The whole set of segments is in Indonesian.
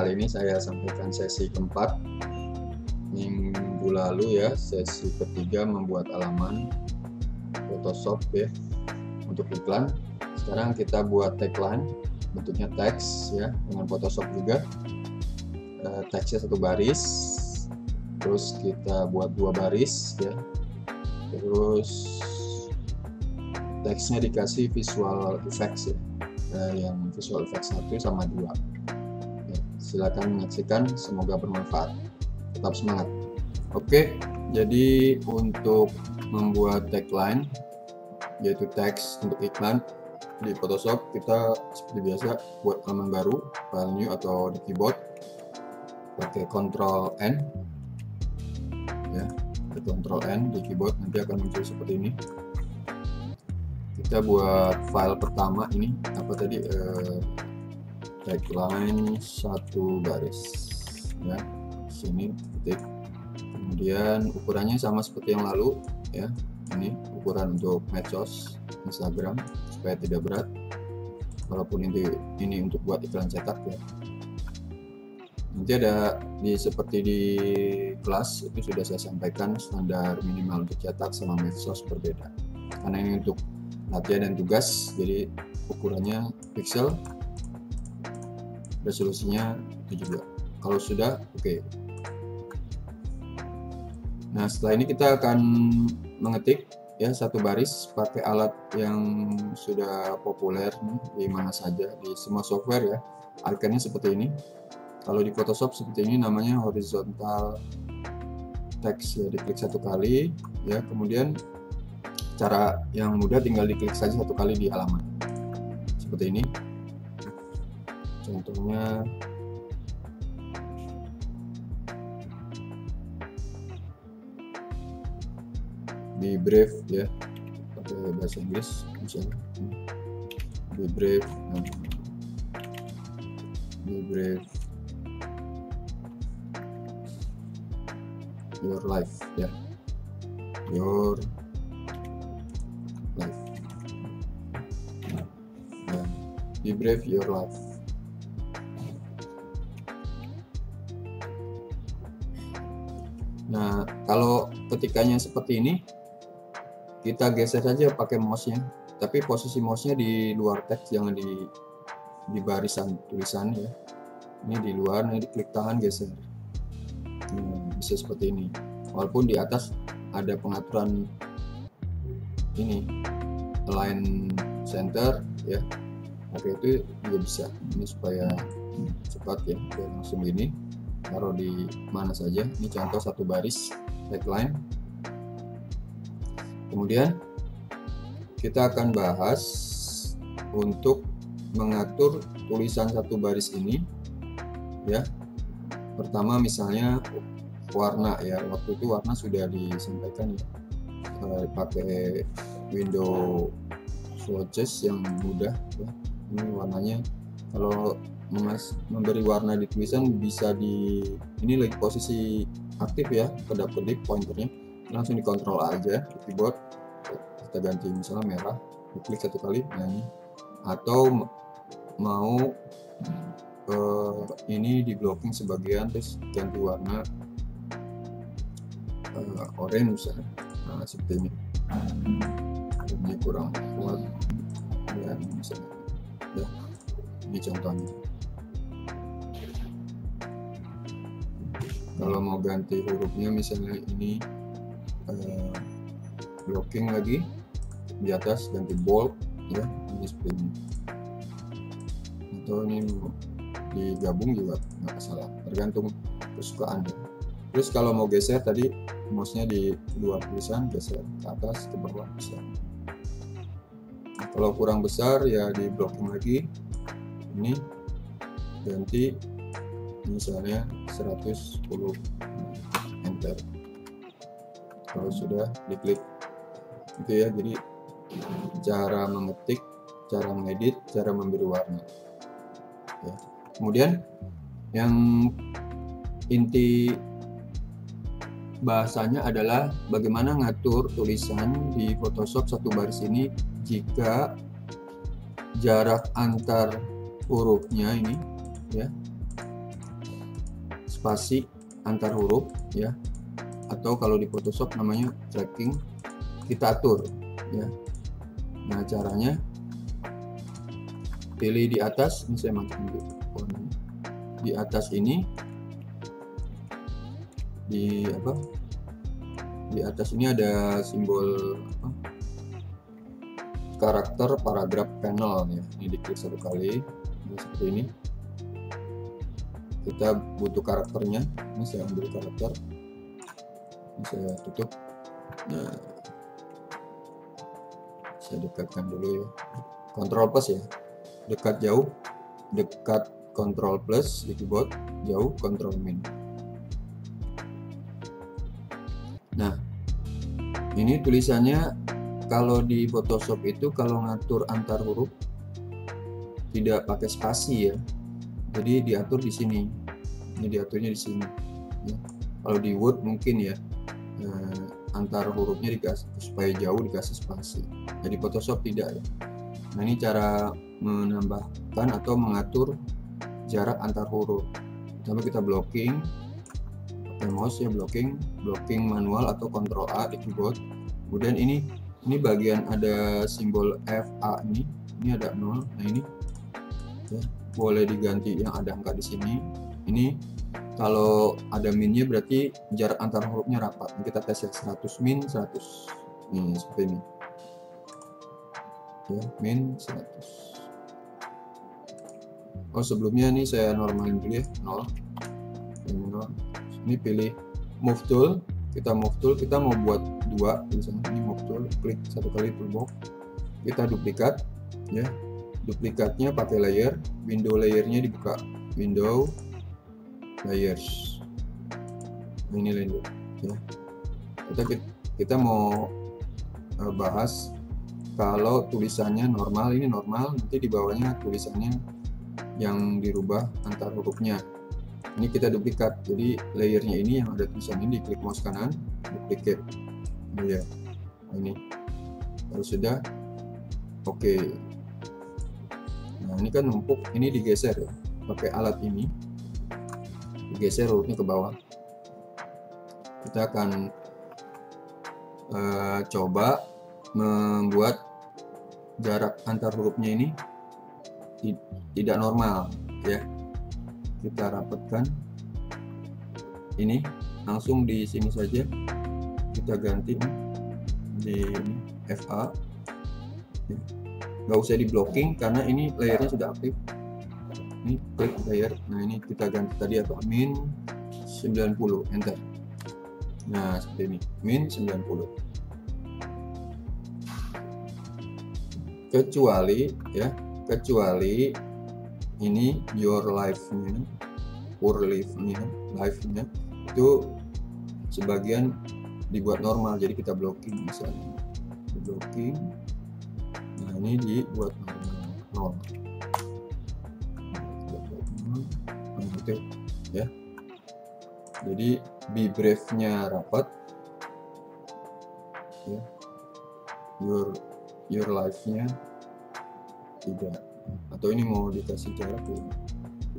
kali ini saya sampaikan sesi keempat minggu lalu ya, sesi ketiga membuat halaman Photoshop ya untuk iklan. Sekarang kita buat tagline, bentuknya teks ya, dengan Photoshop juga. Teksnya satu baris, terus kita buat dua baris ya, terus teksnya dikasih visual effects ya, yang visual effects 1 sama 2 ya. Silakan menyaksikan, semoga bermanfaat, tetap semangat. Oke, jadi untuk membuat tagline yaitu teks untuk iklan di Photoshop, kita seperti biasa buat halaman baru, file new atau di keyboard pakai Ctrl N ya, Ctrl N di keyboard, nanti akan muncul seperti ini. Kita buat file pertama ini apa tadi, tagline satu baris ya, sini ketik. Kemudian ukurannya sama seperti yang lalu ya, ini ukuran untuk medsos Instagram supaya tidak berat, walaupun ini untuk buat iklan cetak ya. Nanti ada seperti di kelas itu sudah saya sampaikan, standar minimal untuk cetak sama medsos berbeda, karena ini untuk latihan dan tugas, jadi ukurannya pixel, resolusinya itu juga. Kalau sudah oke. Nah, setelah ini kita akan mengetik ya satu baris pakai alat yang sudah populer nih, di mana saja di semua software ya. Ikonnya seperti ini. Kalau di Photoshop seperti ini, namanya horizontal text ya, diklik satu kali ya, kemudian cara yang mudah tinggal diklik saja satu kali di halaman seperti ini. Contohnya be brave ya, pakai bahasa Inggris misalnya, be brave, be brave your life ya, your life ya, be brave your life. Nah, kalau ketikanya seperti ini, kita geser saja pakai mouse-nya, tapi posisi mouse-nya di luar teks, jangan di barisan tulisan ya. Ini di luar, ini diklik tangan geser. Bisa seperti ini. Walaupun di atas ada pengaturan ini align center ya. Oke, itu juga bisa. Ini supaya cepat ya, langsung gini. Taruh di mana saja. Ini contoh satu baris tagline. Kemudian kita akan bahas untuk mengatur tulisan satu baris ini ya. Pertama misalnya warna ya, waktu itu warna sudah disampaikan ya, pakai window swatches yang mudah ya. Ini warnanya, kalau memberi warna di tulisan bisa ini lagi posisi aktif ya, kedap-kedip pointernya, langsung dikontrol aja di keyboard, kita ganti misalnya merah, diklik satu kali. Nah, ini atau mau ini di blocking sebagian terus ganti warna orange misalnya. Nah, seperti ini. Ini kurang kuat ya, misalnya ya, ini contohnya. Kalau mau ganti hurufnya misalnya ini blocking lagi di atas, ganti bold ya, ini seperti ini. Atau ini digabung juga nggak salah, tergantung kesukaan ya. Terus kalau mau geser tadi mouse-nya di luar tulisan, geser ke atas ke bawah bisa. Nah, kalau kurang besar ya di blocking lagi, ini ganti misalnya 110, enter. Kalau sudah diklik itu ya. Jadi cara mengetik, cara mengedit, cara memberi warna ya. Kemudian yang inti bahasanya adalah bagaimana ngatur tulisan di Photoshop satu baris ini jika jarak antar hurufnya ini ya spasi antar huruf ya, atau kalau di Photoshop namanya tracking, kita atur ya. Nah, caranya pilih di atas, ini saya masukin di atas ini, di atas ini ada simbol karakter paragraf panel ya. Ini diklik satu kali, nah, seperti ini. Kita butuh karakternya, ini saya ambil karakter, ini saya tutup. Nah, saya dekatkan dulu ya, Ctrl plus ya, dekat jauh, dekat Ctrl plus di keyboard, jauh Ctrl min. Nah, ini tulisannya kalau di Photoshop itu kalau ngatur antar huruf tidak pakai spasi ya, jadi diatur di sini. Ini diaturnya di sini ya. Kalau di Word mungkin ya, antar hurufnya dikasih supaya jauh, dikasih spasi. Jadi Photoshop tidak ya. Nah, ini cara menambahkan atau mengatur jarak antar huruf. Pertama kita blocking pakai mouse ya, blocking manual atau Ctrl A di keyboard. Kemudian ini bagian ada simbol FA ini ada 0. Nah, ini ya, boleh diganti yang ada angka di sini. Ini kalau ada minnya berarti jarak antar hurufnya rapat. Kita tes ya, 100 min 100. Nih seperti ini. Ya, min 100. Oh, sebelumnya nih saya normalin dulu ya, 0. Ini pilih move tool, kita mau buat 2 misalnya, ini move tool, klik satu kali toolbox, kita duplikat ya. Duplikatnya pakai layer, window layernya dibuka, window layers. Nah, ini layer ya. Kita mau bahas kalau tulisannya normal, ini normal, nanti di bawahnya tulisannya yang dirubah antar hurufnya. Ini kita duplikat, jadi layernya ini yang ada tulisan ini, diklik mouse kanan, duplicate ya. Ini kalau sudah oke. Nah, ini kan numpuk, ini digeser ya, pakai alat ini digeser hurufnya ke bawah. Kita akan coba membuat jarak antar hurufnya ini tidak normal ya. Kita rapatkan ini, langsung di sini saja kita ganti di FA ya. Nggak usah di blocking karena ini layernya sudah aktif. Ini klik layer, nah ini kita ganti tadi apa, min 90, enter. Nah, seperti ini, min 90. Kecuali ini your life-nya, life-nya itu sebagian dibuat normal, jadi kita blocking misalnya, blocking. Nah, ini dibuat normal, 0. Nah, itu ya. Jadi be brave-nya rapat ya, your life-nya tidak. Atau ini mau dikasih jarak ya,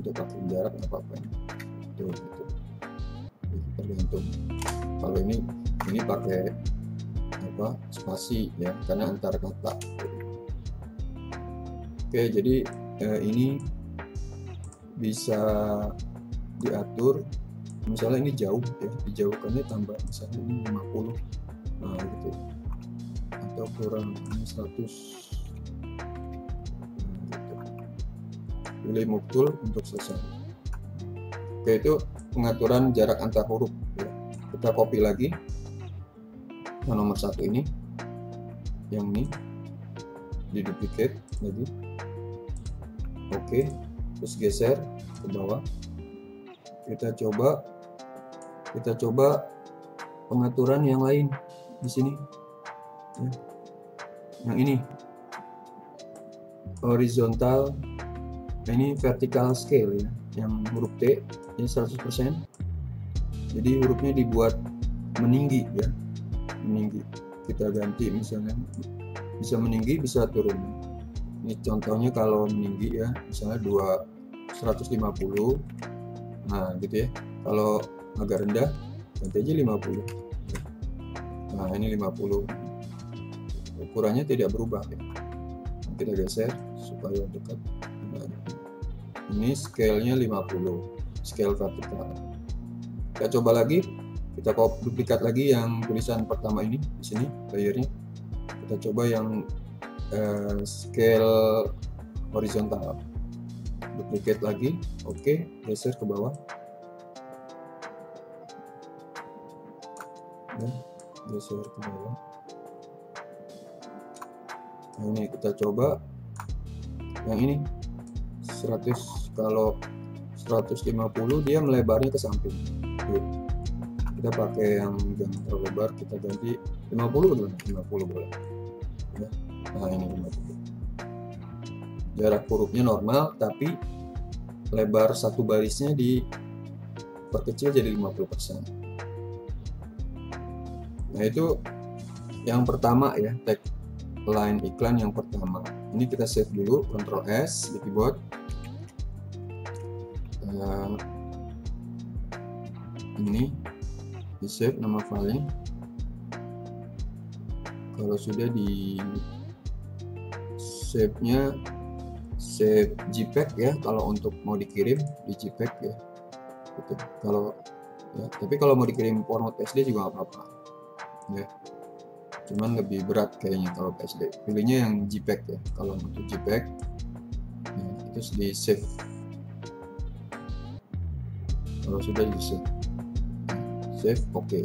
tidak pakai jarak nggak apa-apa ya. Tuh, gitu. Tergantung. Kalau ini pakai apa, spasi ya, karena antar kata. Oke, jadi ini bisa diatur. Misalnya ini jauh ya, dijauhkannya tambah, misalnya ini 50, nah gitu, atau kurang ini 100. Pilih move tool untuk selesai. Oke, itu pengaturan jarak antar huruf ya. Kita copy lagi yang nomor 1 ini, yang ini diduplicate lagi. Oke, terus geser ke bawah. Kita coba pengaturan yang lain di sini ya. Yang ini horizontal. Nah, ini vertical scale ya, yang huruf T ini 100%. Jadi hurufnya dibuat meninggi ya, meninggi. Kita ganti misalnya, bisa meninggi bisa turun. Ini contohnya kalau meninggi ya, misalnya 150 Nah gitu ya, kalau agak rendah ganti aja 50. Nah ini 50, ukurannya tidak berubah ya. Kita geser supaya dekat. Nah, ini scale-nya 50, scale vertikal. Kita coba lagi, kita duplikat lagi yang tulisan pertama ini di sini layernya. Kita coba yang scale horizontal, duplicate lagi, oke, geser ke bawah, ya, geser ke bawah. Nah, ini kita coba yang ini 100, kalau 150 dia melebarnya ke samping. Tuh. Kita pakai yang jangan terlalu lebar, kita ganti 50 gimana? 50 boleh ya. Nah ini 50, jarak hurufnya normal tapi lebar satu barisnya diperkecil jadi 50%. Nah itu yang pertama ya, tagline iklan yang pertama. Ini kita save dulu, Ctrl S di keyboard. Ini di save nama filenya. Kalau sudah di save-nya, save JPEG ya, kalau untuk mau dikirim di JPEG ya gitu. Kalau ya, tapi kalau mau dikirim format PSD juga nggak apa-apa ya, cuman lebih berat kayaknya kalau PSD. Pilihnya yang JPEG ya, kalau untuk JPEG ya, itu di save. Kalau sudah di save, save oke.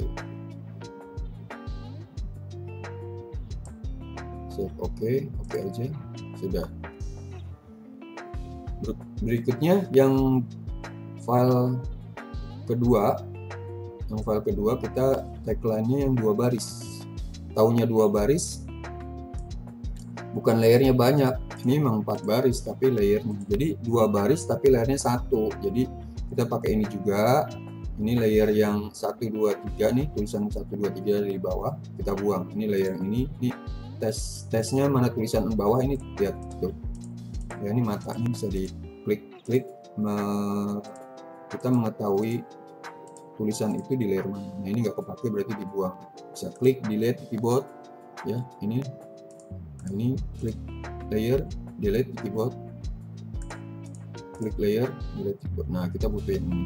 Save oke aja sudah. Berikutnya yang file kedua, kita tagline-nya yang 2 baris. Taunya 2 baris, bukan layernya banyak. Ini memang 4 baris tapi layernya, jadi 2 baris tapi layernya 1. Jadi kita pakai ini juga. Ini layer yang 1 2 3 nih, tulisan 1 2 3 dari bawah kita buang. Ini layer yang ini tesnya mana tulisan bawah ini, lihat tuh ya, ini matanya bisa diklik kita mengetahui tulisan itu di layer mana. Nah ini nggak kepake berarti dibuang, bisa klik delete keyboard ya. Ini nah, ini klik layer delete keyboard, klik layer delete keyboard. Nah kita butuh yang ini.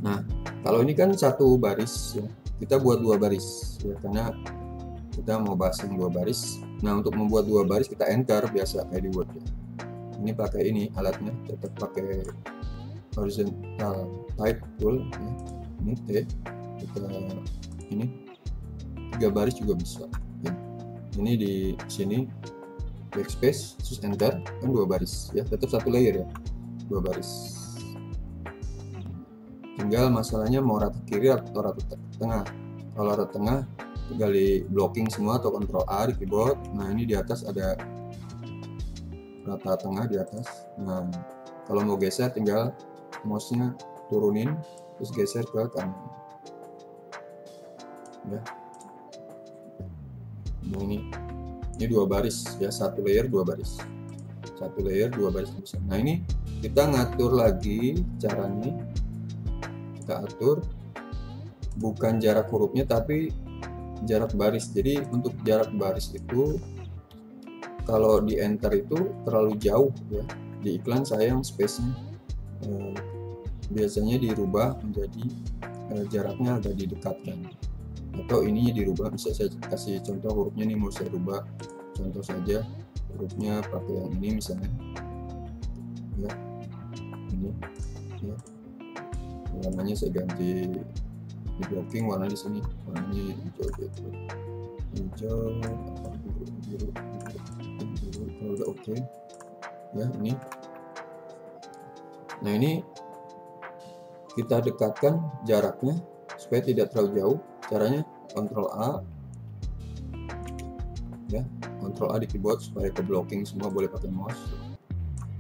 Nah kalau ini kan 1 baris ya, kita buat 2 baris ya, karena kita mau bahas yang 2 baris. Nah untuk membuat 2 baris kita enter biasa kayak di Word ya. Ini pakai ini alatnya, tetap pakai horizontal type tool ya. Ini T, kita ini 3 baris juga bisa ya. Ini di sini backspace terus enter, kan 2 baris ya, tetap 1 layer ya, 2 baris. Tinggal masalahnya mau rata kiri atau rata tengah. Kalau rata tengah tinggal di blocking semua atau Ctrl A di keyboard. Nah ini di atas ada rata tengah di atas. Nah kalau mau geser tinggal mouse-nya turunin terus geser ke kanan ya. Nah ini 2 baris ya, 1 layer 2 baris, 1 layer 2 baris bisa. Nah ini kita ngatur lagi caranya, kita atur bukan jarak hurufnya tapi jarak baris. Jadi untuk jarak baris itu kalau di enter itu terlalu jauh ya. Di iklan saya yang space-nya biasanya dirubah menjadi jaraknya agak didekatkan, atau ininya dirubah. Bisa saya kasih contoh hurufnya nih, mau saya rubah contoh saja hurufnya pakai yang ini misalnya ya, ini ya, warnanya saya ganti di blocking, warna di sini warnanya hijau gitu, hijau apa biru kalau udah oke ya. Ini nah ini kita dekatkan jaraknya supaya tidak terlalu jauh. Caranya Ctrl A ya, Ctrl A di keyboard supaya ke blocking semua, boleh pakai mouse.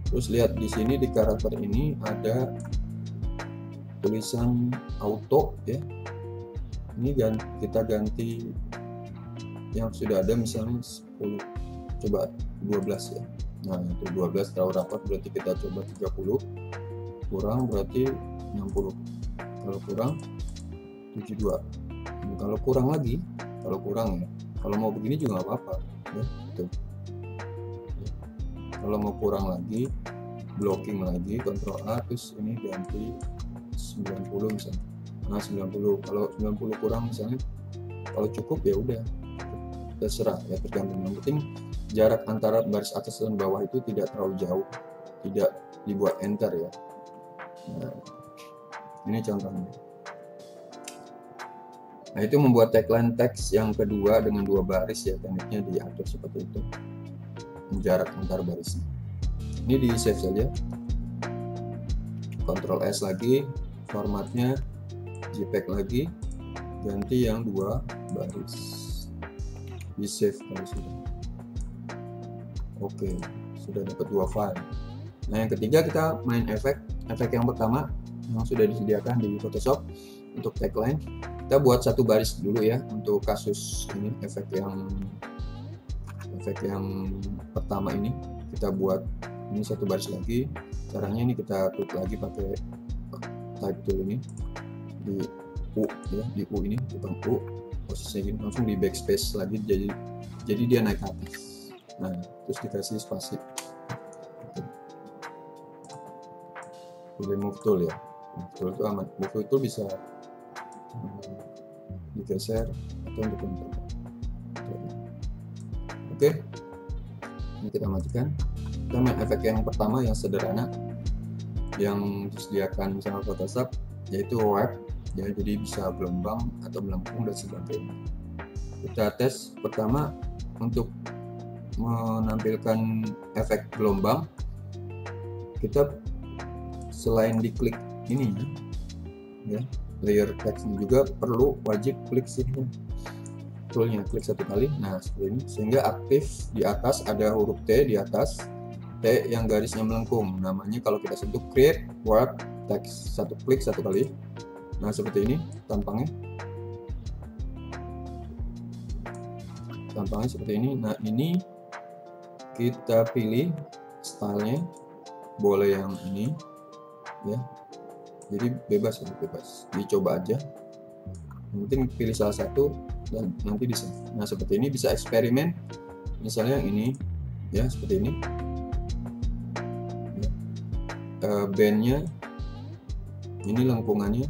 Terus lihat di sini di karakter ini ada tulisan auto ya. Ini kita ganti yang sudah ada, misalnya 10, coba 12 ya. Nah itu 12 terlalu rapat, berarti kita coba 30. kurang berarti 60, kalau kurang 72. Dan kalau kurang lagi, kalau kurang ya, kalau mau begini juga nggak apa-apa ya, gitu. Kalau mau kurang lagi, blocking lagi, Ctrl A, terus ini ganti 90 misalnya. Nah 90, kalau 90 kurang misalnya, kalau cukup ya udah, terserah ya, tergantung. Yang penting jarak antara baris atas dan bawah itu tidak terlalu jauh, tidak dibuat enter ya. Nah, ini contohnya. Nah itu membuat tagline teks yang kedua dengan 2 baris ya, tekniknya diatur seperti itu, jarak antar barisnya. Ini di save saja, Ctrl S lagi, formatnya JPEG lagi, ganti yang 2 baris, di save kalau sudah. Oke, sudah dapat 2 file. Nah yang ketiga kita main efek yang pertama yang sudah disediakan di Photoshop untuk tagline. Kita buat 1 baris dulu ya untuk kasus ini, efek yang pertama ini kita buat ini 1 baris lagi. Caranya ini kita klik lagi pakai type tool ini di U ya, di U ini, bukan U, posisinya gini, langsung di backspace lagi, jadi dia naik ke atas. Nah terus dikasih spasi, pilih move tool ya, move tool itu aman, move tool itu bisa digeser atau untuk kontrol. Oke, ini kita matikan. Kita main efek yang pertama yang sederhana yang disediakan sama Photoshop, yaitu wrap ya, jadi bisa gelombang atau melengkung dan sebagainya. Kita tes pertama untuk menampilkan efek gelombang, kita selain diklik ini ya, layer text juga perlu wajib klik sini toolnya, klik 1 kali. Nah seperti ini, sehingga aktif di atas ada huruf T di atas, T yang garisnya melengkung, namanya kalau kita sentuh create warp text, klik 1 kali. Nah seperti ini tampangnya seperti ini. Nah ini kita pilih stylenya, boleh yang ini ya, jadi bebas, dicoba aja, yang penting pilih salah satu dan nanti di save. Nah seperti ini, bisa eksperimen misalnya yang ini ya, seperti ini ya. Bandnya ini, lengkungannya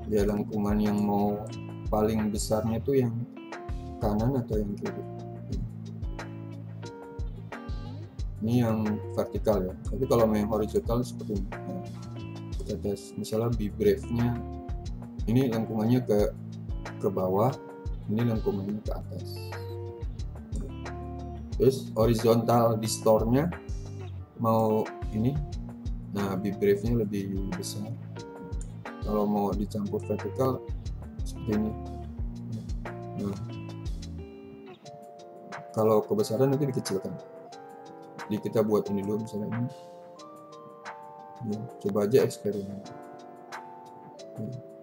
ya, lengkungan yang mau paling besarnya itu yang kanan atau yang kiri, ini yang vertikal ya, tapi kalau yang horizontal seperti ini. Nah, kita tes misalnya di brave-nya ini lengkungannya ke bawah, ini lengkungannya ke atas. Terus horizontal distornya mau ini, nah brave-nya lebih besar. Kalau mau dicampur vertikal seperti ini. Nah, kalau kebesaran nanti dikecilkan. Jadi kita buat ini dulu misalnya ini. Ya, coba aja eksperimen.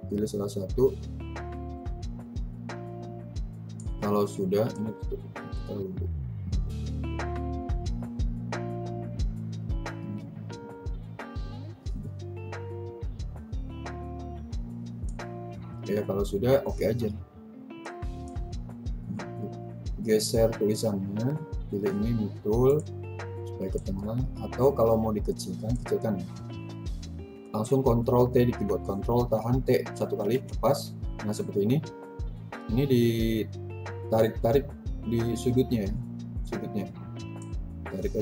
Pilih salah satu. Kalau sudah, ini kita lupa. Ya kalau sudah, oke aja. Geser tulisannya, pilih ini tool supaya ke tengah, atau kalau mau dikecilkan, kecilkan ya. Langsung Ctrl T di keyboard, Ctrl tahan T 1 kali, lepas. Nah seperti ini. Ini ditarik di sudutnya ya, tarik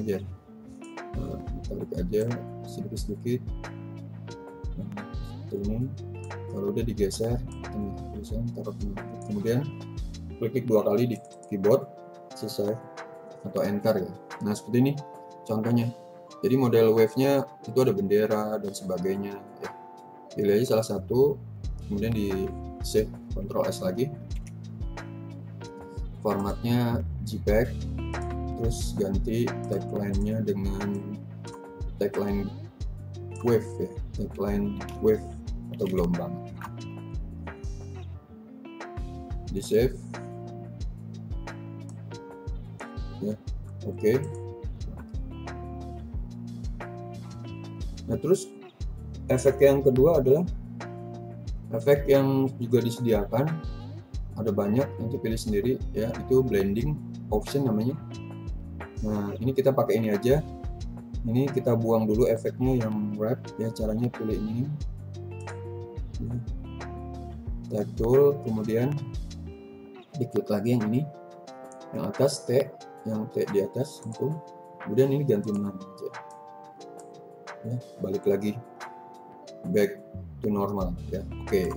aja, sedikit-sedikit. Nah, seperti ini. Kalau udah digeser, tulisan taruh kemudian klik 2 kali di keyboard, selesai, atau enter ya. Nah seperti ini contohnya. Jadi model wave-nya itu ada bendera dan sebagainya ya. Pilih aja salah satu, kemudian di save, Ctrl S lagi, formatnya JPEG, terus ganti tagline-nya dengan tagline wave ya, tagline wave atau gelombang. Di save ya, oke. Nah terus efek yang kedua adalah efek yang juga disediakan, ada banyak, nanti pilih sendiri ya, itu blending option namanya. Nah ini kita pakai ini aja, ini kita buang dulu efeknya yang wrap ya. Caranya pilih ini, type tool, kemudian diklik lagi yang ini, yang atas T, yang T di atas, kemudian ini ganti nama aja ya, balik lagi back to normal ya. Oke,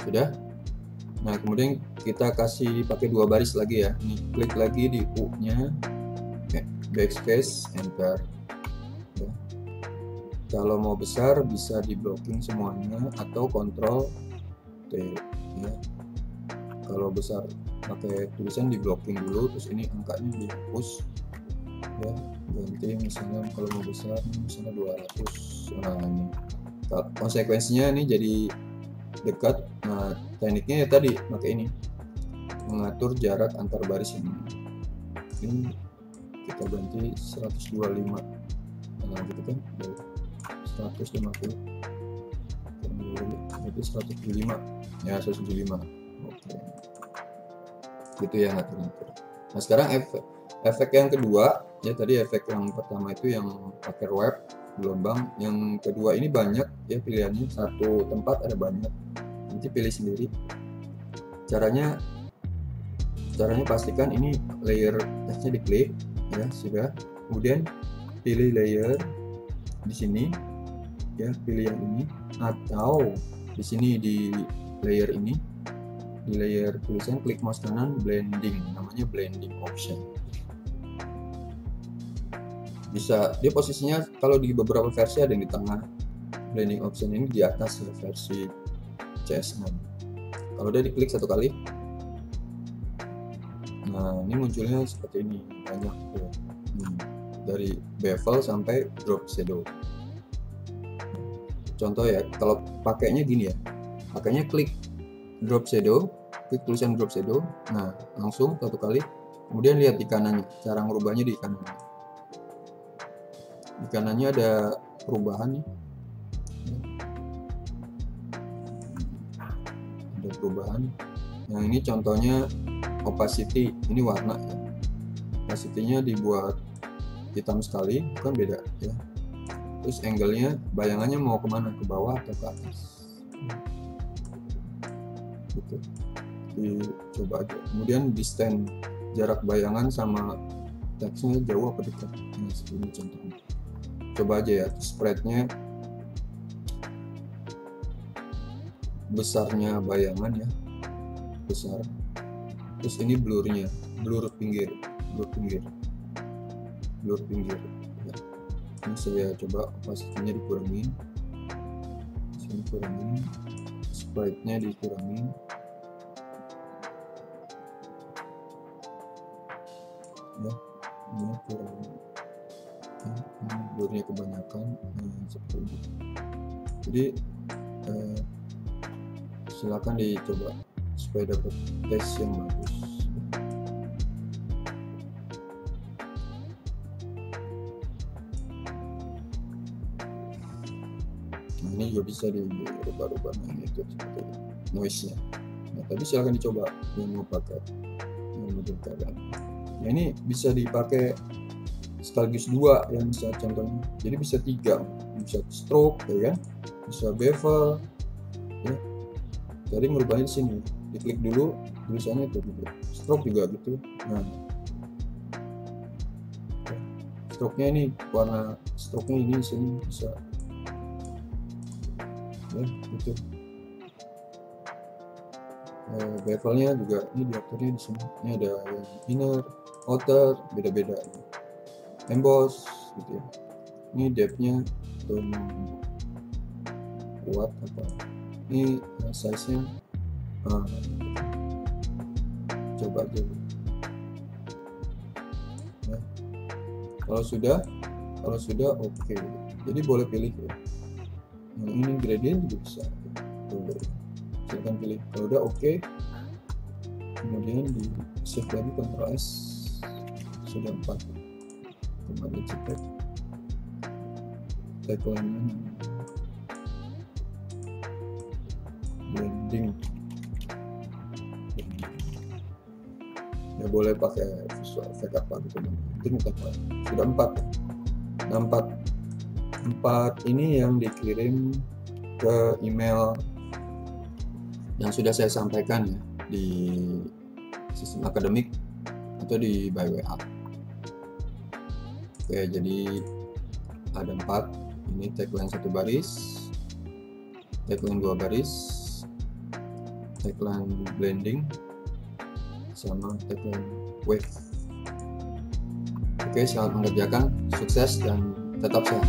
sudah. Nah kemudian kita kasih pakai 2 baris lagi ya, ini klik lagi di U nya, backspace, enter ya. Kalau mau besar bisa di blocking semuanya atau Ctrl T ya. Kalau besar pakai tulisan di blocking dulu, terus ini angkanya dihapus ya, ganti misalnya kalau mau besar misalnya 200. Nah ini konsekuensinya ini jadi dekat. Nah tekniknya ya tadi pakai ini, mengatur jarak antar baris ini kita ganti 125. Nah gitu kan, 150 jadi 175 ya, 175. Oke gitu ya ngatur-ngatur. Nah sekarang efek yang kedua ya, tadi efek yang pertama itu yang pakai wrap gelombang, yang kedua ini banyak ya pilihannya, satu tempat ada banyak, nanti pilih sendiri. Caranya pastikan ini layer teksnya diklik ya, sudah. Kemudian pilih layer di sini ya, pilih yang ini, atau di sini di layer ini, di layer tulisan, klik mouse kanan, blending, namanya blending option. Bisa dia posisinya kalau di beberapa versi ada yang di tengah, blending option ini di atas ya, versi CS6. Kalau udah diklik satu kali, nah ini munculnya seperti ini, banyak ya. Dari bevel sampai drop shadow. Contoh ya, kalau pakainya gini ya, pakainya klik drop shadow, klik tulisan drop shadow, nah langsung satu kali, kemudian lihat di kanannya, cara merubahnya di kanannya. Di kanannya ada perubahan nih, ada perubahan. Yang ini contohnya opacity, ini warna ya, opacity-nya dibuat hitam sekali, bukan beda ya. Terus angle-nya, bayangannya mau kemana, ke bawah atau ke atas gitu, dicoba aja. Kemudian distance, jarak bayangan sama teksnya jauh apa dekat, ini seperti contohnya. Coba aja ya, spreadnya, besarnya bayangan ya, besar. Terus ini blurnya, blur pinggir ya. Ini saya coba opacity-nya dikurangin, sini kurangin, sprite-nya dikurangin ya, ini kurangin ya, blurnya kebanyakan. Seperti ini. Jadi silakan dicoba supaya dapat tes yang bagus. Nah, ini juga bisa dirubah-rubah itu seperti noise-nya. Nah, tadi silahkan dicoba yang mau pakai yang model keadaan. Nah, ini bisa dipakai sekaligus 2 yang bisa, contohnya. Jadi bisa 3, bisa stroke ya kan, bisa bevel ya. Jadi merubahnya di sini, diklik dulu tulisannya itu gitu. Stroke juga gitu. Nah, stroke-nya ini, warna stroke-nya ini sini bisa ya gitu. Bevelnya juga ini diaturnya di sini. Ini ada yang inner, outer, beda-beda. Emboss gitu ya. Ini depth-nya kuat apa. Ini size-nya coba aja ya. Kalau sudah oke. Jadi boleh pilih ya. Yang ini gradient juga bisa. Silahkan pilih. Kalau udah oke, kemudian di save lagi, Ctrl S, sudah 4. Kembali cetak tagline-nya blending. Ya boleh pakai visual effect apa gitu, penting sudah 4 ya. Nah, 4 ini yang dikirim ke email yang sudah saya sampaikan ya di sistem akademik atau di by WA. Oke, jadi ada 4. Ini tagline 1 baris, tagline 2 baris, tagline blending, sama tagline wave. Oke, selamat mengerjakan, sukses dan tetap sehat.